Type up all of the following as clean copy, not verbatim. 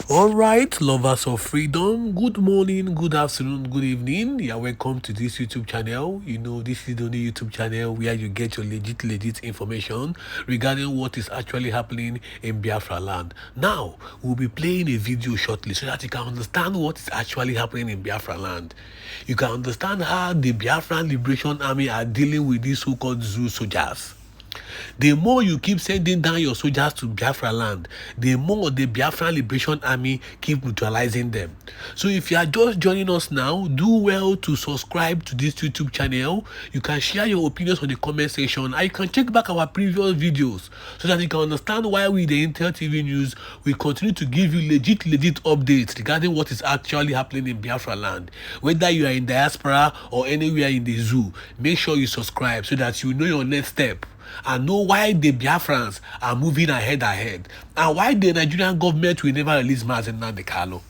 All right, lovers of freedom, good morning, good afternoon, good evening. Yeah, welcome to this YouTube channel. You know, this is the only YouTube channel where you get your legit information regarding what is actually happening in Biafra land. Now, we'll be playing a video shortly so that you can understand what is actually happening in Biafra land. You can understand how the Biafran Liberation Army are dealing with these so-called zoo soldiers. The more you keep sending down your soldiers to Biafra land, the more the Biafran Liberation Army keep neutralizing them. So if you are just joining us now, do well to subscribe to this YouTube channel. You can share your opinions on the comment section, and you can check back our previous videos so that you can understand why we, the Intel TV News, we continue to give you legit updates regarding what is actually happening in Biafra land. Whether you are in diaspora or anywhere in the zoo, make sure you subscribe so that you know your next step and know why the Biafrans are moving ahead and why the Nigerian government will never release Mazen Nnamdi Kanu.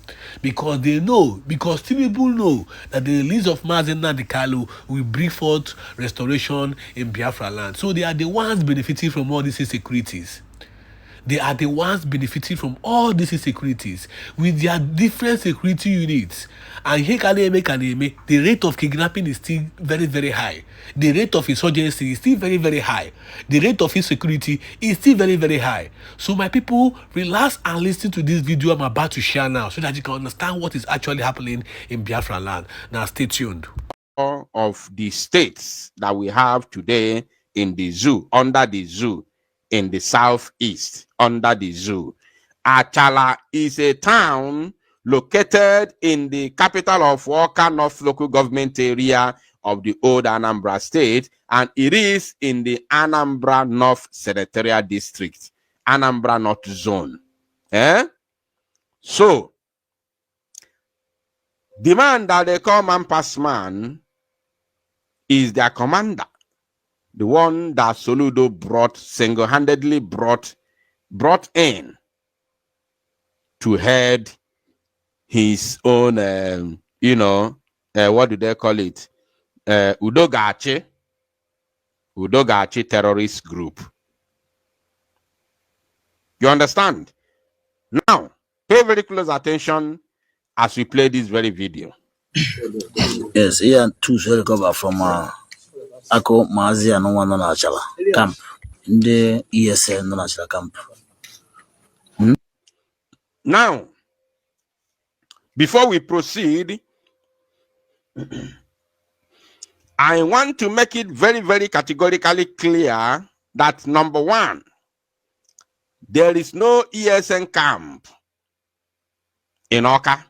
Because they know, because people know that the release of Mazen Nnamdi Kanu will bring forth restoration in Biafra land. So they are the ones benefiting from all these insecurities. They are the ones benefiting from all these insecurities with their different security units. And the rate of kidnapping is still very high. The rate of insurgency is still very high. The rate of insecurity is still very high. So my people, relax and listen to this video I'm about to share now so that you can understand what is actually happening in Biafra land. Now stay tuned. Of the states that we have today in the zoo, under the zoo, in the southeast, under the zoo. Achala is a town located in the capital of Waka North local government area of the old Anambra state, and it is in the Anambra North senatorial district, Anambra North zone. So, the man that they call Man Pass Man is their commander. The one that Soludo single-handedly brought in to head his own, what do they call it? Udogachi terrorist group. You understand? Now, pay very close attention as we play this very video. Yes, Ian too should recover from Ako Mazia no one Achala camp. In the ESN no Achala camp. Now, before we proceed, I want to make it very categorically clear that number one, there is no ESN camp in Oka.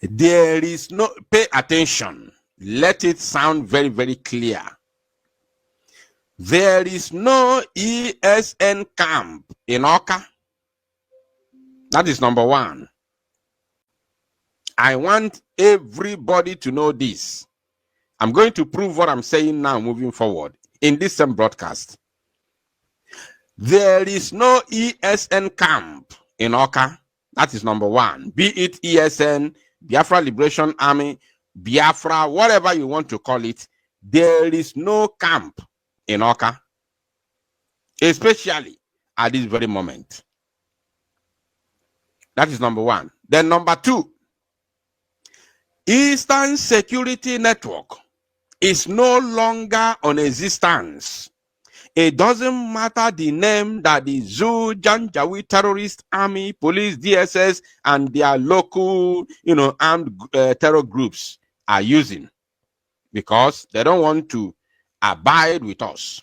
There is no, pay attention. Let it sound very clear. There is no ESN camp in Oka. That is number one. I want everybody to know this. I'm going to prove what I'm saying now moving forward in this same broadcast. There is no ESN camp in Oka. That is number one. Be it ESN, Biafra Liberation Army, Biafra, whatever you want to call it, there is no camp in Oka, especially at this very moment. That is number one. Then number two, Eastern Security Network is no longer on existence. It doesn't matter the name that the Zoo, Janjaweed Terrorist Army, Police, DSS, and their local, armed terror groups are using, because they don't want to abide with us.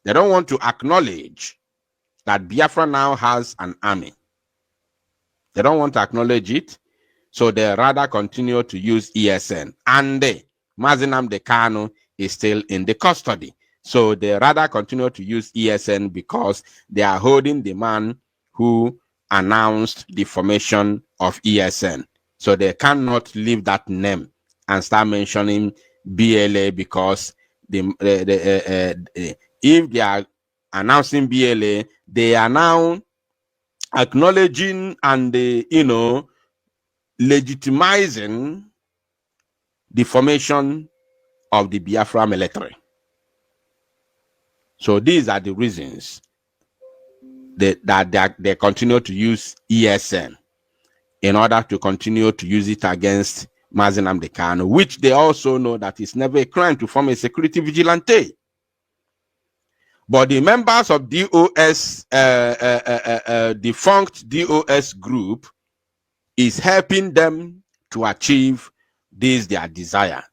They don't want to acknowledge that Biafra now has an army. They don't want to acknowledge it, so they rather continue to use ESN. And Mazen Nnamdi Kanu is still in the custody. So they rather continue to use ESN because they are holding the man who announced the formation of ESN. So they cannot leave that name and start mentioning BLA, because if they are announcing BLA, they are now acknowledging and legitimizing the formation of the Biafra military. So these are the reasons they continue to use ESN in order to continue to use it against Mazi Nnamdi Kanu, which they also know that it's never a crime to form a security vigilante. But the members of DOS, defunct DOS group, is helping them to achieve this their desire.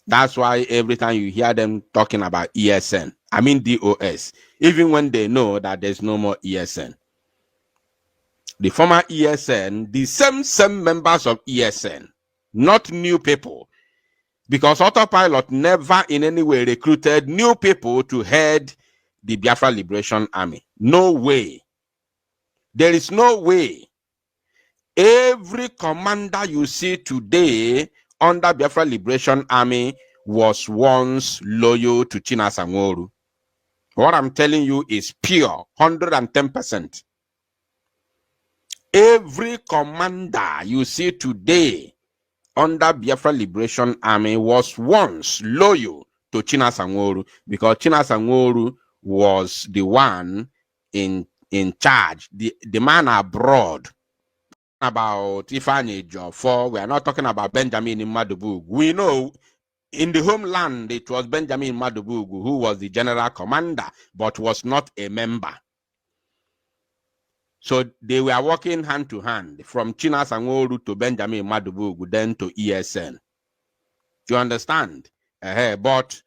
That's why every time you hear them talking about ESN, I mean DOS, even when they know that there's no more ESN. The former ESN, the same members of ESN, not new people, because Autopilot never in any way recruited new people to head the Biafra Liberation Army. No way. There is no way. Every commander you see today under Biafra Liberation Army was once loyal to Chinasa Nworu. What I'm telling you is pure, 110%. Every commander you see today under Biafra Liberation Army was once loyal to Chinasa Nworu, because Chinasa Nworu was the one in charge, the man abroad. About Ifeanyi Ejiofor, we are not talking about Benjamin Madubug. We know in the homeland it was Benjamin Madubug who was the general commander, but was not a member. So they were working hand to hand from Chinasa Nworu to Benjamin Madubug, then to ESN. You understand? But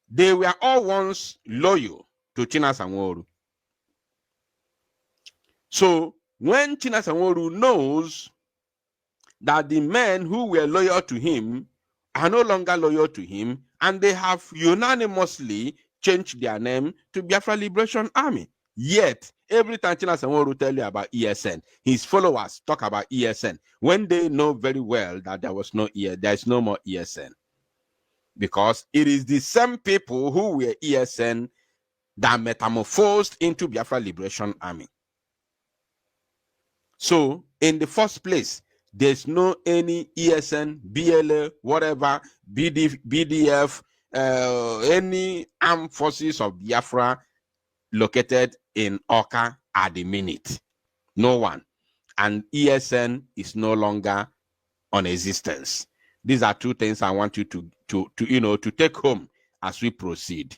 they were all once loyal to Chinasa Nworu. So when Chinasa Nworu knows that the men who were loyal to him are no longer loyal to him, and they have unanimously changed their name to Biafra Liberation Army. Yet, every time Chinasa Nworu tell you about ESN, his followers talk about ESN, when they know very well that there is no more ESN. Because it is the same people who were ESN that metamorphosed into Biafra Liberation Army. So, in the first place, there's no any ESN, BLA, whatever, BDF, any armed forces of Biafra located in Oka at the minute. No one. And ESN is no longer on existence. These are two things I want you to take home as we proceed.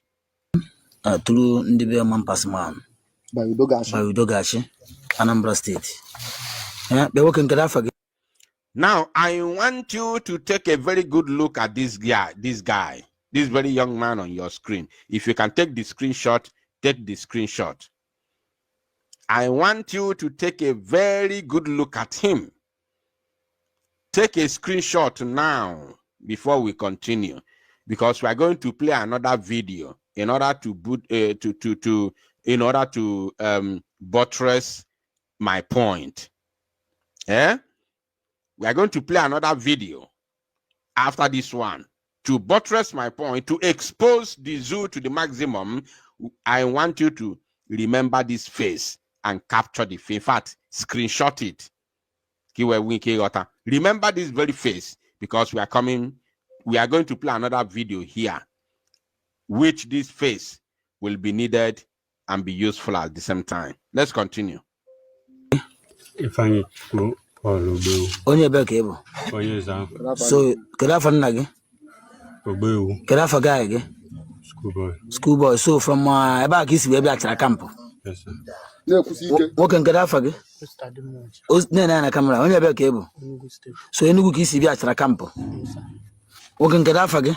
Through Ndibe Mampasman by Udogashi, Anambra State. Now, I want you to take a very good look at this very young man on your screen. If you can take the screenshot, take the screenshot. I want you to take a very good look at him. Take a screenshot now before we continue, because we are going to play another video in order to buttress my point. Yeah? We are going to play another video after this one to buttress my point, to expose the zoo to the maximum. I want you to remember this and capture the face. In fact, screenshot it. Remember this very face, because we are going to play another video here, which this face will be needed and be useful at the same time. Let's continue. Onye be ka ebo. So, kada fa nna gi? Kada fa guy gi? Schoolboy. So from ebe a ka isi wee bịa achara camp. Yes, sir. Nwoke nke afọ gị? Na kamera. Onye be ka ebo. So Enugu ka isi bịa achara camp. Nwoke nke afọ gị?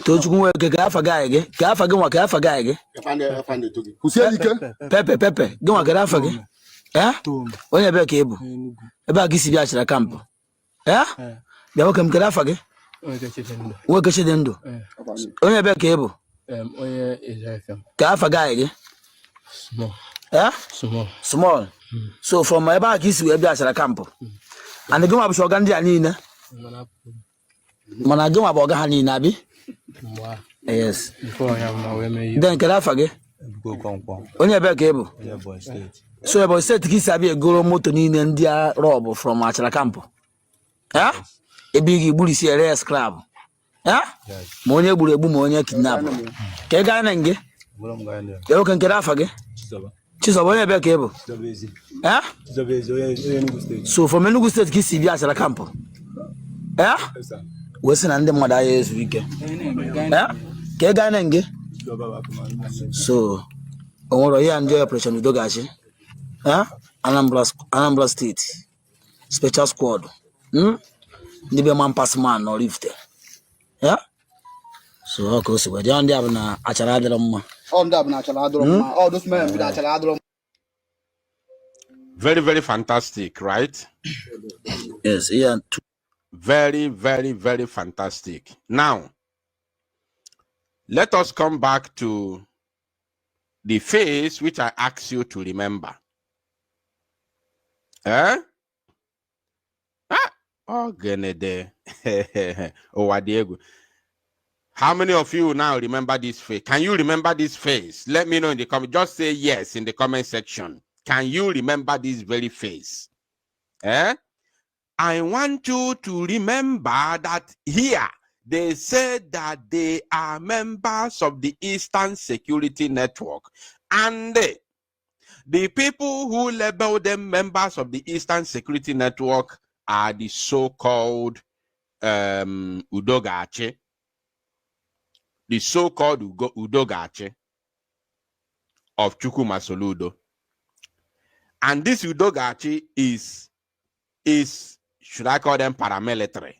Tochukwu Nweke ka afọ guy gị? Ka afọ gị nwa ka afọ guy gị? Pepe. Gị nwa ka afọ gị? Onye be ka ebo. Ebe a ka isi bịa achara camp. Bịa nwoke m ka afọ gị? Nwoke Chidindu. Onye be ka ebo. Onye Israel. Ka afọ guy gị? Small. So from ebe a ka isi wee bịa achara camp. And gị nwa bụ ọga ndị a niile. Mana gị nwa bụ ọga ha niile abi? Yes. Then ka afọ gị? Onye be ka ebo. So Ebonyi State ka isi abịa egoro moto niile ndị a rob from achara camp. Ebe gị gburu isi ere scrap. Ma onye gburu egbu ma onye kidnap. Ka ị gaa na nge? You can get off again. Chisoba, onye ebe ka ị bụ? So from Enugu State ka isi bịa asara kampụ? Wee sị na ndị mmadụ agha ezu ike. Ka ị gaa na nge? So, o nwere ihe ndị operation udo gachi? Anambra State Special Squad. Ndị be man pass man nọ Rift. So, ọ ka o si wee dị ndị abụ na achara adịrọ mma. All those men with achara adịrọ mma. Very, very fantastic, right? Yes, yeah. Very, very, very fantastic. Now, let us come back to the phase which I asked you to remember. Oh, Genede. Oh, Diego. How many of you now remember this phase? Can you remember this phase? Let me know in the comment. Just say yes in the comment section. Can you remember this very phase? I want you to remember that here they said that they are members of the Eastern Security Network, and the people who label them members of the Eastern Security Network are the so-called Udogache. The so-called Udogache of Chukuma Soludo. And this Udogachi is, should I call them paramilitary?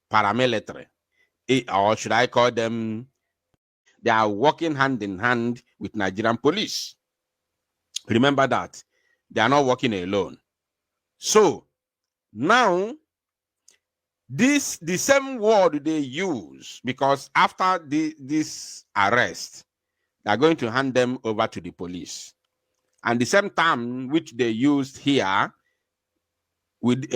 Paramilitary. Or should I call them, they are working hand in hand with Nigerian police. Remember that. They are not working alone. So, now, the same word they use, because after this arrest, they are going to hand them over to the police. And the same term which they used here with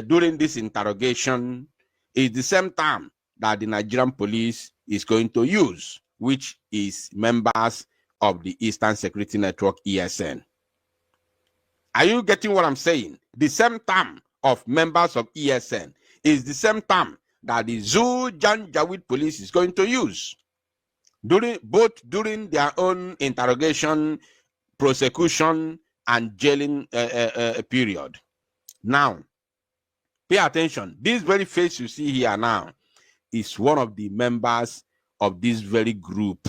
during this interrogation is the same term that the Nigerian police is going to use, which is members of the Eastern Security Network, ESN. Are you getting what I'm saying? The same term of members of ESN is the same term that the Janjaweed police is going to use during their own interrogation, prosecution, and jailing period. Now, pay attention. This very face you see here now is one of the members of this very group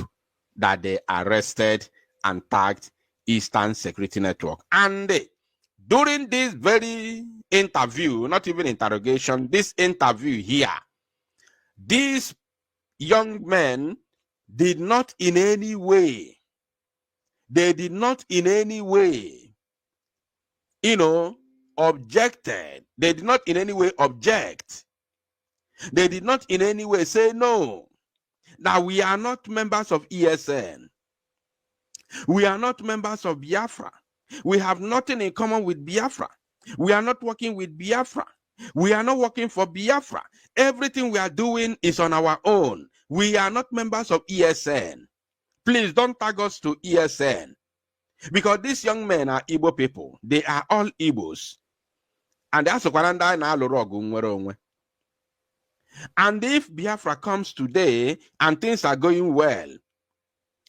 that they arrested and tagged Eastern Security Network. And during this very interview, not even interrogation, this interview here, these young men did not in any way, objected. They did not in any way object. They did not in any way say no. Now, we are not members of ESN. We are not members of Biafra. We have nothing in common with Biafra. We are not working with Biafra. We are not working for Biafra. Everything we are doing is on our own. We are not members of ESN. Please don't tag us to ESN. Because these young men are Igbo people. They are all Igbos. And that's and if Biafra comes today and things are going well,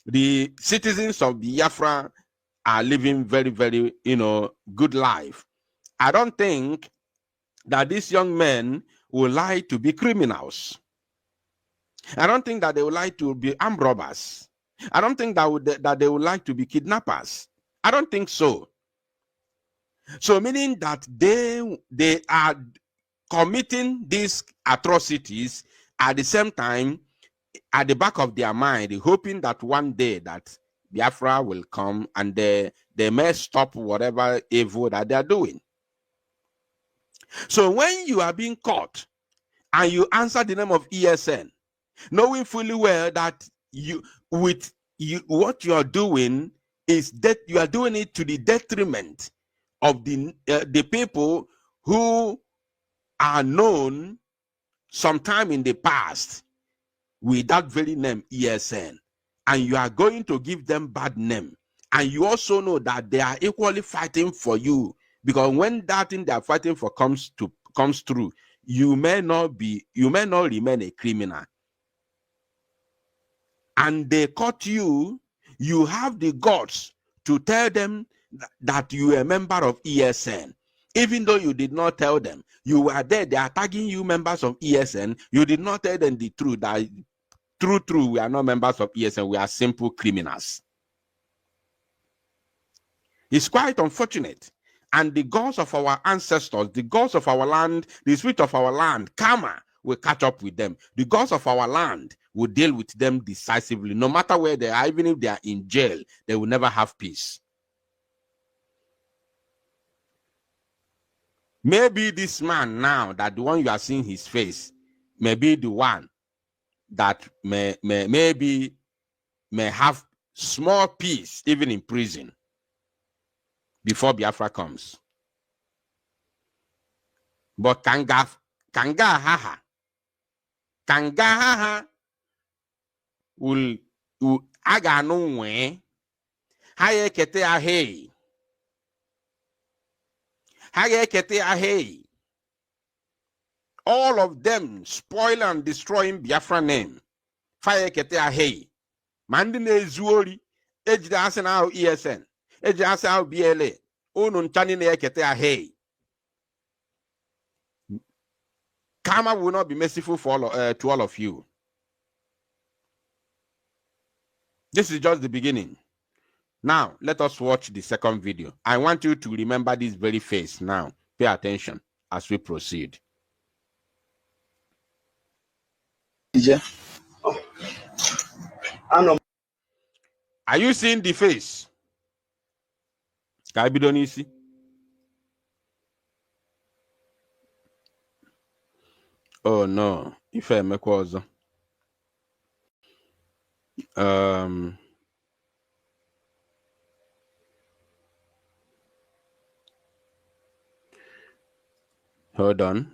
the citizens of Biafra are living very, very, good life. I don't think that these young men would like to be criminals. I don't think that they would like to be armed robbers. I don't think that they would like to be kidnappers. I don't think so. So meaning that they are committing these atrocities at the same time at the back of their mind, hoping that one day that Biafra will come and they may stop whatever evil that they are doing. So when you are being caught and you answer the name of ESN, knowing fully well that what you are doing is that you are doing it to the detriment of the people who are known sometime in the past with that very name ESN, and you are going to give them bad name, and you also know that they are equally fighting for you, because when that thing they are fighting for comes through, you may not remain a criminal. And they caught you, you have the guts to tell them that you are a member of ESN, even though you did not tell them. You were there, they are tagging you members of ESN. You did not tell them the truth, that true, we are not members of ESN, we are simple criminals. It's quite unfortunate. And the gods of our ancestors, the gods of our land, the spirit of our land, karma, will catch up with them. The gods of our land will deal with them decisively. No matter where they are, even if they are in jail, they will never have peace. Maybe this man now, that the one you are seeing his face, may be the one that may have small peace even in prison before Biafra comes. But kanga haha will aga no way haye kete ahei. All of them spoil and destroying Biafra name. Fire kete ahei. Mandine zuori ejide ase na ESN. Ejide ase na BLA. Unu nchani na kete ahei. Karma will not be merciful for to all of you. This is just the beginning. Now, let us watch the second video. I want you to remember this very face now. Pay attention as we proceed. Yeah. Are you seeing the face? Kaibidonisi? Oh no, if I make was hold on.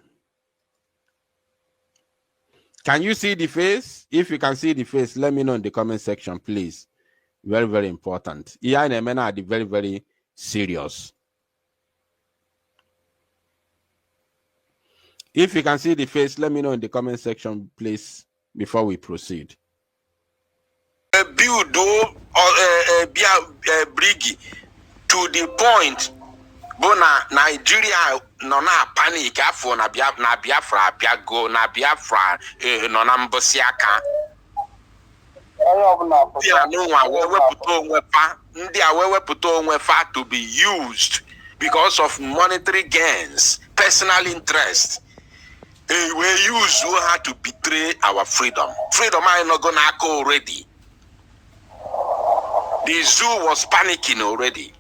Can you see the face? If you can see the face, let me know in the comment section, please. Very, very important. Yeah, and Emena are the very, very serious. If you can see the face, let me know in the comment section, please, before we proceed. Build brigi to the point, bona Nigeria no na panic afọ na Biafra biago na Biafra no na mbosiaka. Ndị a wewepụta onwe fa to be used because of monetary gains, personal interest. They were used who had to betray our freedom. Freedom I not gonna go already. The zoo was panicking already.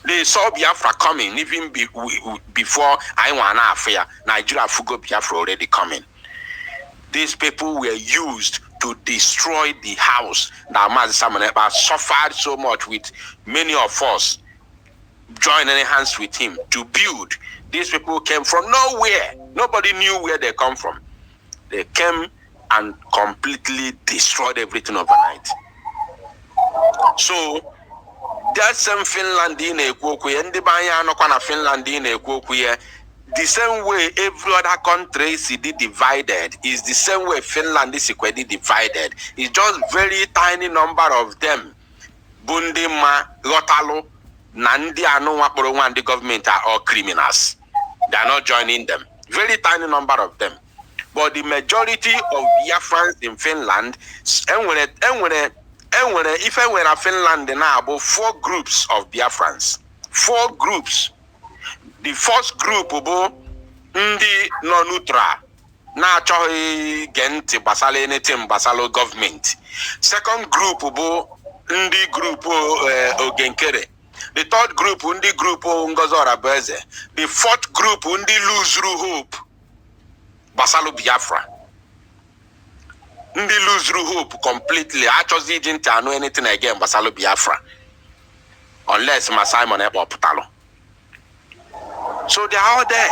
They saw Biafra coming even before I want to affair. Nigeria Fugo Biafra already coming. These people were used to destroy the house that Mazi Samoneba suffered so much with many of us joining hands with him to build. These people came from nowhere. Nobody knew where they come from. They came and completely destroyed everything overnight. So that same Finland in Ekwokuye, and the Banya Finland in Ekwokuye, the same way every other country is divided, is the same way Finland is equally divided. It's just very tiny number of them. Bundima, Rotalo, Nandi, and the government are all criminals. They are not joining them. Very tiny number of them. But the majority of Biafrans in Finland, if I were in Finland, there are about 4 groups of Biafrans. 4 groups. The first group, Ndi non-neutral, na chohi gente basalo anything basalo government. Second group, Ndi group Ogenkere. The third group, Ndi group Ngozora Beze. The fourth group, Ndi lose hope basalo Biafra. Ndi lose hope completely. I just didn't know anything again basalo Biafra. Unless Simon Epoputalo. So they are all there.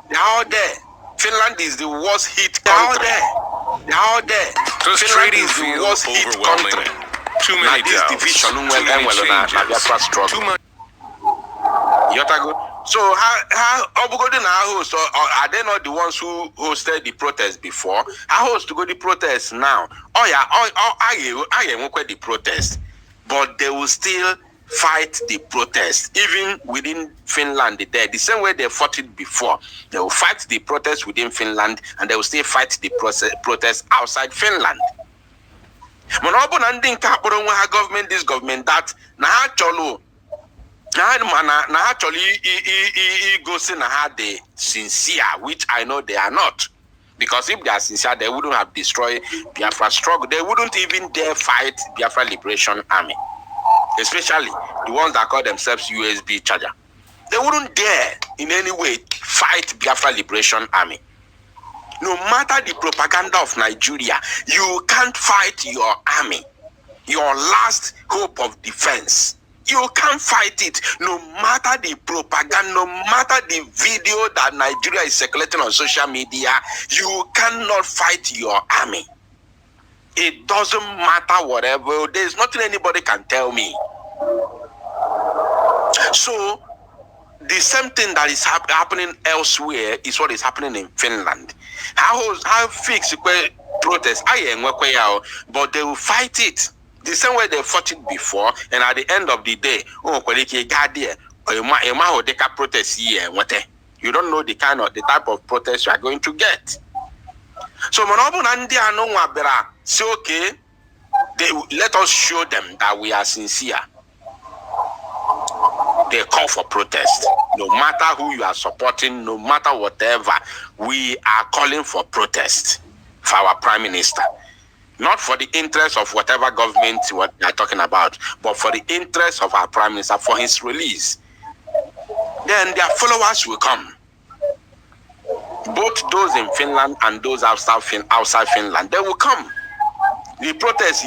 They are all there. Finland is the worst hit country. They are all there. Does trading feel overwhelming? Too many doubts. Too many changes. Too much. So how host, or are they not the ones who hosted the protest before? I host to go the protest now. Oh yeah, I the protest. but they will still fight the protest, even within Finland. The same way they fought it before, they will fight the protest within Finland, and they will still fight the protest outside Finland. Government, this government, that actually go say they sincere, which I know they are not. Because if they are sincere, they wouldn't have destroyed Biafra struggle. They wouldn't even dare fight Biafra Liberation Army. Especially the ones that call themselves USB charger. They wouldn't dare in any way fight Biafra Liberation Army. No matter the propaganda of Nigeria, you can't fight your army, your last hope of defense. You can't fight it. No matter the propaganda, no matter the video that Nigeria is circulating on social media, you cannot fight your army. It doesn't matter whatever. There's nothing anybody can tell me. So, the same thing that is happening elsewhere is what is happening in Finland. How fix protest? But they will fight it the same way they fought it before. And at the end of the day, protest here. You don't know the type of protest you are going to get. So say, okay, let us show them that we are sincere. They call for protest. No matter who you are supporting, no matter whatever, we are calling for protest for our Prime Minister. Not for the interest of whatever government what they are talking about, but for the interest of our Prime Minister, for his release. Then their followers will come. Both those in Finland and those outside Finland, they will come. The protest,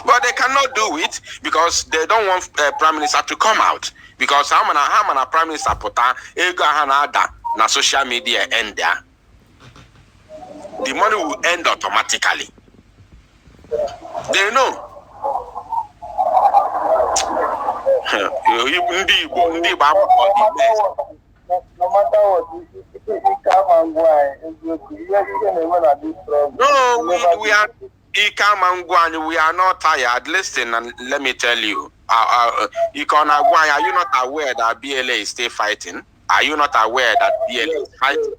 but they cannot do it because they don't want Prime Minister to come out. Because how many Prime Minister pota na social media end there, the money will end automatically. They know. No matter what, you come and go. No, we are. We are not tired. Listen, and let me tell you. Are you not aware that BLA is still fighting? Are you not aware that BLA is fighting?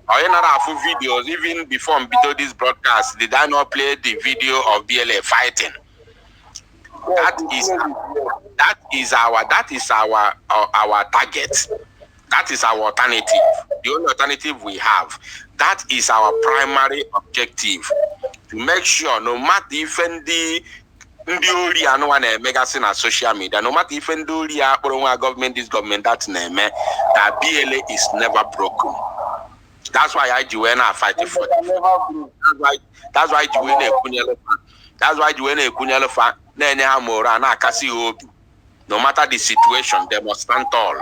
Are you not have videos even before this broadcast? Did I not play the video of BLA fighting? That is our target. That is our alternative. The only alternative we have. That is our primary objective. To make sure, no matter if the mega na social media, no matter if the government, this government, that BLA is never broken. That's why I are fighting for it. That's why no matter the situation, they must stand tall.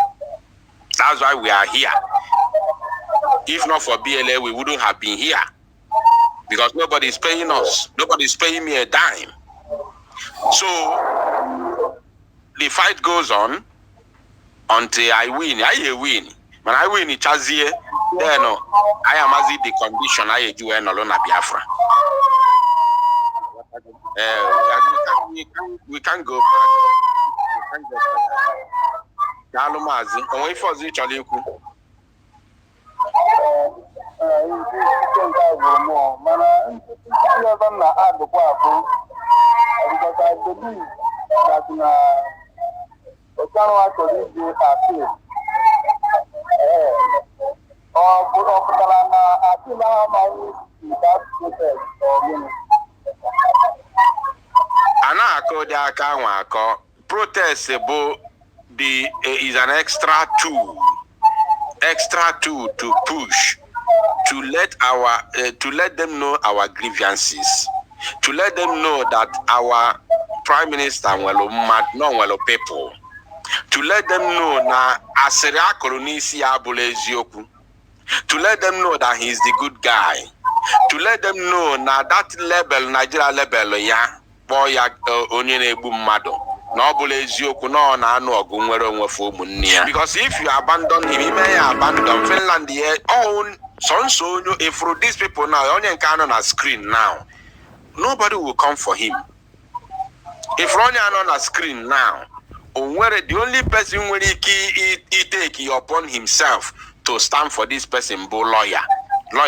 That's why we are here. If not for BLA, we wouldn't have been here. Because nobody is paying us. Nobody is paying me a dime. So, the fight goes on until I win. I win. When I win, it's as then I am as the condition I do and alone at Biafra. We can't go back. We can't go back. And wait for the challenge. Because I believe that protest is an extra tool to push, to let them know our grievances, to let them know that our Prime Minister will people, to let them know na Asera Kolonisi Abulezioku, to let them know that he's the good guy, to let them know na that level, Nigeria level, ya boy onye ebu mmado. Because if you abandon him, he may abandon Finland here. Oh, so if these people now, only can on a screen now. nobody will come for him. If Ronnie on a screen now, the only person will he take upon himself to stand for this person, bo lawyer or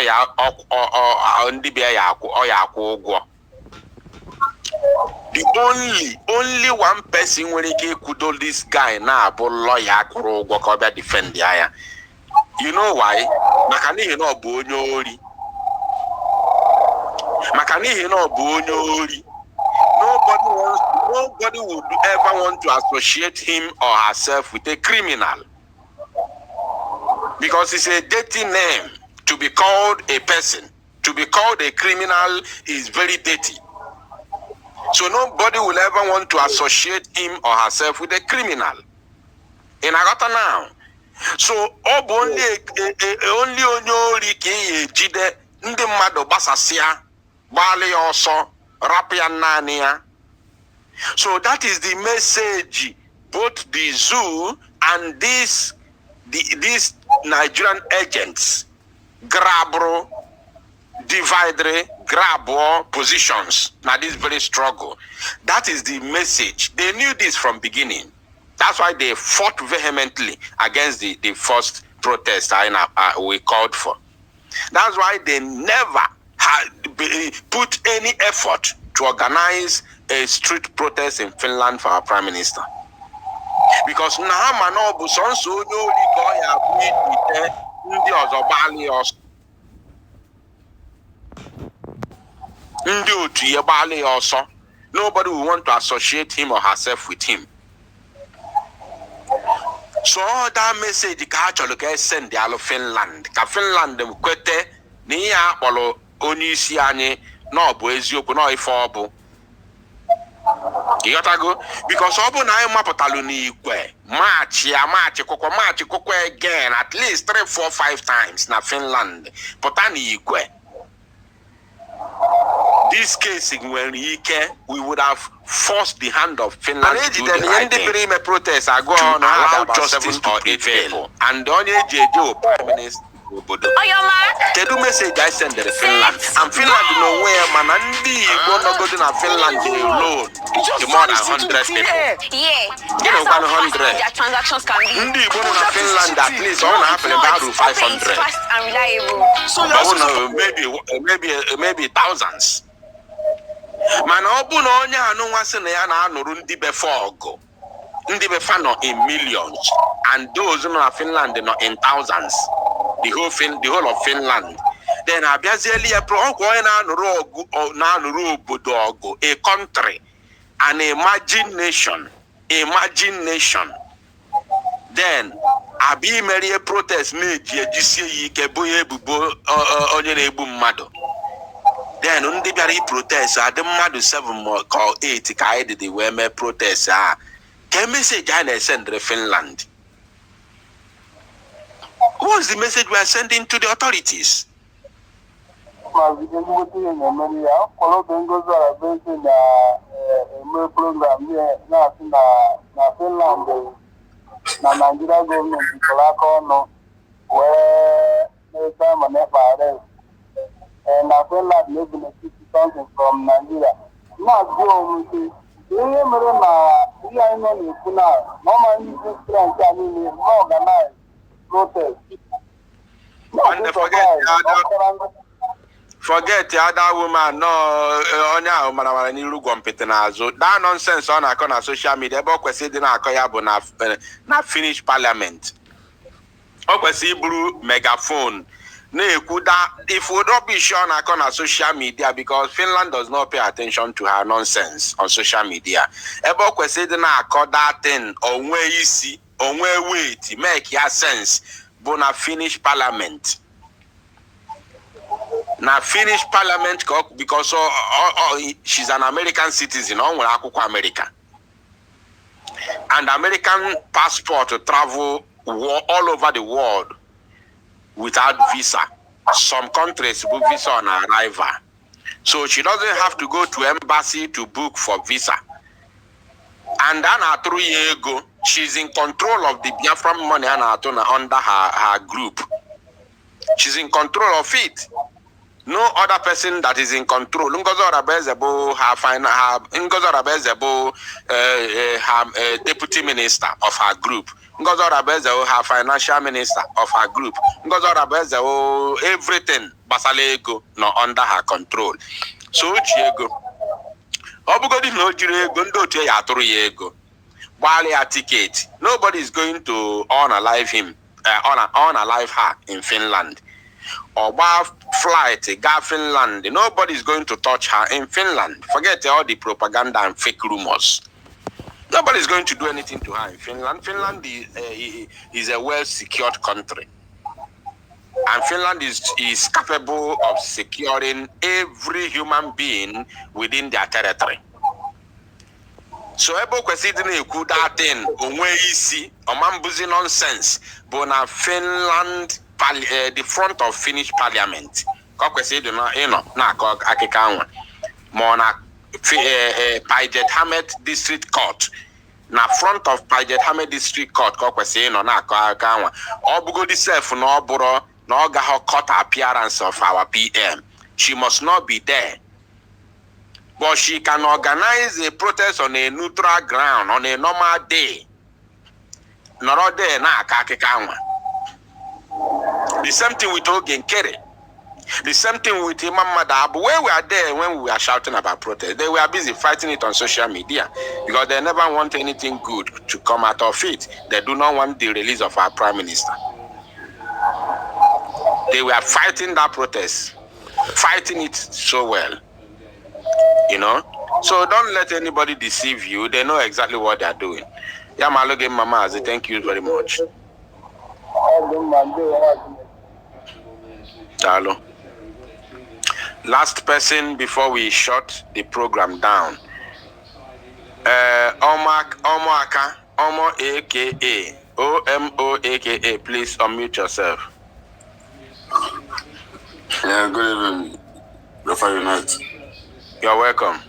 the only one person when he could do this guy now, bo lawyer or defend the aya. You know why? Makani no bonyori. Makani no bonyori. Nobody would ever want to associate him or herself with a criminal. Because it's a dirty name to be called a person. To be called a criminal is very dirty. So nobody will ever want to associate him or herself with a criminal. In Agata now. So only onyori jide ndi mmadụ gbasasia gbali ọsọ rapia nania. So that is the message both the zoo and these Nigerian agents grabro, divide, grab positions. Now this very struggle. That is the message. They knew this from beginning. That's why they fought vehemently against the first protest we called for. That's why they never had put any effort to organize a street protest in Finland for our Prime Minister. Because Nahamano Busonso nobody will want to associate him or herself with him. So that message ka actually send the Finland. Ka Finland dem kwete ni ya akpolo onye isi anyị no bụ eziokwu no ife obu. You gotta go because obu na anyị mapụtalụ n'ikwe march kokwo again at least 3, 4, 5 times na Finland pụta n'ikwe. This case when we would have forced the hand of Finland to do the right thing. Protest I go on allow justice to prevail. And the only Prime Minister they do message I send to Finland. And Finland no way man and gonna go to Finland alone. The more than 100 people. Yeah. You know 100. Their transactions can be. Finland at least on happen about 500. Fast and reliable. So maybe thousands. Man obu na onye anu nwasi na ya na anuru ndi be fogo. Ndi be fa no in millions and those in Finland no in thousands. The whole of Finland. Then abiazeli e pro onko na anuru obodo ogo, a country, an imagination. Then abi meri a protest meji ejisi ike boye bubo onye na egbu mmadu. Then undi bari protest the mmadu 7 or 8 ka I did we me protest can message I send to Finland. What's the message we are sending to the authorities? Nigeria government and I feel like maybe something from Nigeria. Not go to organize protest. Forget the other woman, no, onya umara ni rugo mpete nazo. That nonsense on na social media. Ebo kwesi di na akoya bu na finish parliament. O kwesi iburu megaphone. If we don't be sure on social media because Finland does not pay attention to her nonsense on social media. Ebo kwesi di na akọ that thing onwe isi, onwe wait, make ya sense. But na finish parliament. Na finish parliament because she's an American citizen, America. And American passport to travel all over the world without visa. Some countries book visa on arrival. So she doesn't have to go to embassy to book for visa. And then 3 years ago, she's in control of the Biafran money and under her group. She's in control of it. No other person that is in control. Ngozi Orabezebu, her deputy minister of her group. Ngozi Orabezebu, her financial minister of her group. Ngozi Orabezebu, everything basalego no under her control. So Chiego. Obugodi no Jirego ndo tie ya aturu ya ego. While a ticket, nobody is going to unalive him, unalive her in Finland. Or buy flight, go Finland. Nobody is going to touch her in Finland. Forget all the propaganda and fake rumors. Nobody is going to do anything to her in Finland. Finland is a well-secured country. And Finland is capable of securing every human being within their territory. So ebo kwesi dị na-ekwu that thing onwe isi ọmambuzi nonsense bụ na Finland the front of Finnish parliament ka kwesi dị na na-akọ akịka anwa ma na Pajethamet district court na front of Pajethamet district court ka kwesi na-akọ akịka anwa ọ bụgodi self na ọ bụrụ na ọ gaghọ court appearance of our PM. She must not be there. But she can organize a protest on a neutral ground, on a normal day. Not there na akakikanwa. The same thing with Ogenkere. The same thing with Imam Madab. Where we are there when we were shouting about protest, they were busy fighting it on social media because they never want anything good to come out of it. They do not want the release of our prime minister. They were fighting that protest, fighting it so well. You know, so don't let anybody deceive you. They know exactly what they are doing. Yeah, Maloge Mama, thank you very much. Hello. Last person before we shut the program down. Omo aka OMO aka, please unmute yourself. Yeah, good evening. Before you night. You're welcome.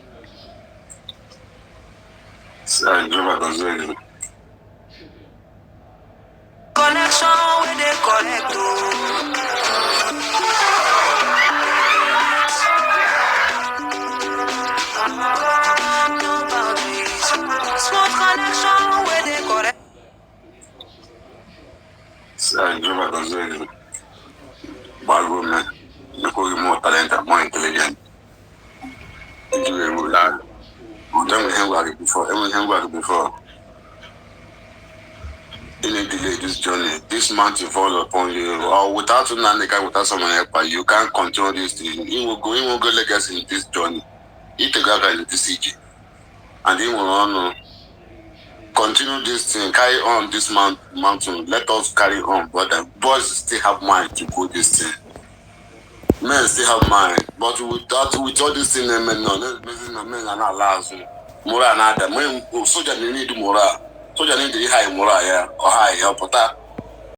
Connection with the connector. No boundaries. Smooth connection with the connector. Bad woman. You call you more talented, more intelligent. Before. In a delay this journey, this mountain falls upon you, or without someone help, you can't control this thing. He will go legacy in this journey. He take out in this CG, and he will continue this thing, carry on this mountain. Let us carry on, but the boys still have mind to go this thing. Men still have mind, but with all this thing, men are not allowed. Moral and other men, soldier need moral. Soldier need the high moral, yeah, or high help.